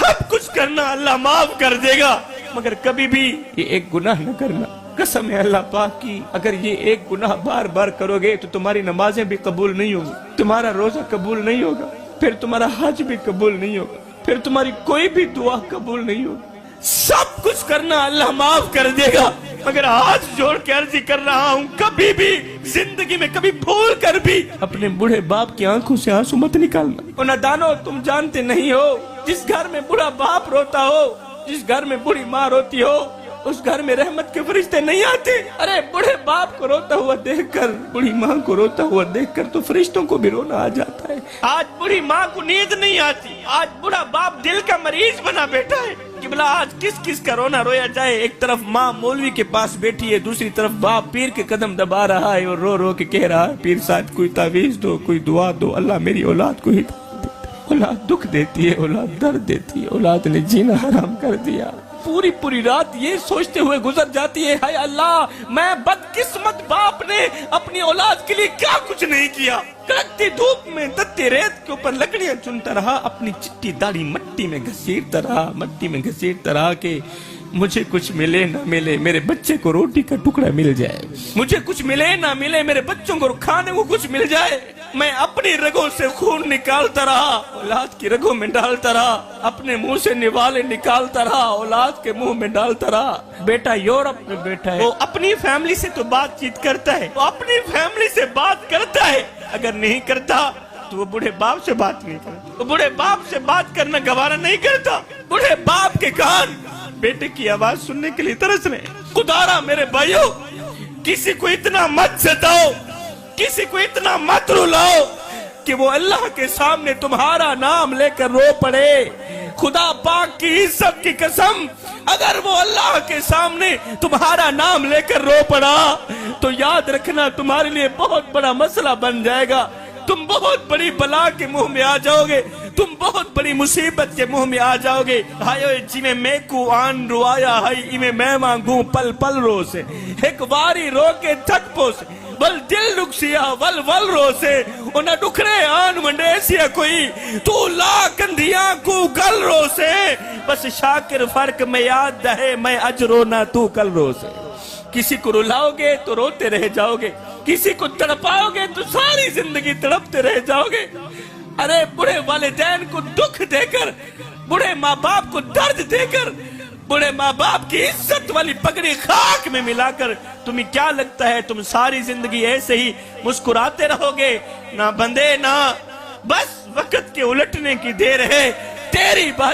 سب کچھ کرنا اللہ معاف کر دے گا، مگر کبھی بھی یہ ایک گناہ نہ کرنا۔ قسم ہے اللہ پاک کی، اگر یہ ایک گناہ بار بار کرو گے تو تمہاری نمازیں بھی قبول نہیں ہوگی، تمہارا روزہ قبول نہیں ہوگا، پھر تمہارا حج بھی قبول نہیں ہوگا، پھر تمہاری کوئی بھی دعا قبول نہیں ہوگی۔ سب کچھ کرنا اللہ معاف کر دے گا، مگر ہاتھ جوڑ کے عرض کر رہا ہوں، کبھی بھی زندگی میں کبھی بھول کر بھی اپنے بوڑھے باپ کی آنکھوں سے آنسو مت نکالنا۔ اور نادانو، تم جانتے نہیں ہو، جس گھر میں بوڑھا باپ روتا ہو، جس گھر میں بوڑھی ماں روتی ہو، اس گھر میں رحمت کے فرشتے نہیں آتے۔ ارے بوڑھے باپ کو روتا ہوا دیکھ کر، بوڑھی ماں کو روتا ہوا دیکھ کر تو فرشتوں کو بھی رونا آ جاتا ہے۔ آج بوڑھی ماں کو نیند نہیں آتی، آج بوڑھا باپ دل کا مریض بنا بیٹھا ہے کہ بلا آج کس کس کا رونا رویا جائے۔ ایک طرف ماں مولوی کے پاس بیٹھی ہے، دوسری طرف باپ پیر کے قدم دبا رہا ہے اور رو رو کے کہہ رہا ہے، پیر صاحب کوئی تعویذ دو، کوئی دعا دو، اللہ میری اولاد کو ہدایت دیتا ہے۔ اولاد دکھ دیتی ہے، اولاد درد دیتی ہے، اولاد نے جینا حرام کر دیا۔ پوری رات یہ سوچتے ہوئے گزر جاتی ہے، ہائے اللہ، میں بدقسمت باپ نے اپنی اولاد کے لیے کیا کچھ نہیں کیا۔ کڑکتی دھوپ میں تتے ریت کے اوپر لکڑیاں چنتا رہا، اپنی چٹی داڑھی مٹی میں گھسیٹتا رہا کہ مجھے کچھ ملے نہ ملے میرے بچے کو روٹی کا ٹکڑا مل جائے، مجھے کچھ ملے نہ ملے میرے بچوں کو کھانے کو کچھ مل جائے۔ میں اپنی رگوں سے خون نکالتا رہا، اولاد کی رگوں میں ڈالتا رہا، اپنے منہ سے نوالے نکالتا رہا، اولاد کے منہ میں ڈالتا رہا۔ بیٹا یورپ میں بیٹھا ہے، وہ اپنی فیملی سے تو بات چیت کرتا ہے، وہ اپنی فیملی سے بات کرتا ہے، اگر نہیں کرتا تو وہ بوڑھے باپ سے بات نہیں کرتا، وہ بوڑھے باپ سے بات کرنا گوارا نہیں کرتا۔ بوڑھے باپ کے کان بیٹے کی آواز سننے کے لیے ترس رہے ہیں۔ خدارا میرے بھائیو، کسی کو اتنا مت ستاؤ، کسی کو اتنا مت رلاؤ کہ وہ اللہ کے سامنے تمہارا نام لے کر رو پڑے۔ خدا پاک کی عزت کی قسم، اگر وہ اللہ کے سامنے تمہارا نام لے کر رو پڑا تو یاد رکھنا تمہارے لیے بہت بڑا مسئلہ بن جائے گا، تم بہت بڑی بلا کے منہ میں آ جاؤ گے، تم بہت بڑی مصیبت کے منہ میں آ جاؤ گے۔ ہائے جی میں کو آن روایا ہائی میں مانگوں پل پل رو سے، ایک واری رو کے تھک پو سے، ول دل رکسیا ول ول رو سے، انہ ڈکھرے آن منڈے سیا کوئی، تو لا کندھیاں کو گل رو سے، بس شاکر فرق میں یاد دہے میں اج رونا تو کل رو سے۔ کسی کو رلاؤ گے تو روتے رہ جاؤ گے، کسی کو تڑپاؤ گے تو ساری زندگی تڑپتے رہ جاؤ گے۔ ارے بڑے والدین کو دکھ دے کر، بڑے ماں باپ کو درد دے کر، بڑے ماں باپ کی عزت والی پگڑی خاک میں ملا کر تمہیں کیا لگتا ہے تم ساری زندگی ایسے ہی مسکراتے رہو گے؟ نہ بندے نہ، بس وقت کے الٹنے کی دیر ہے، تیری باری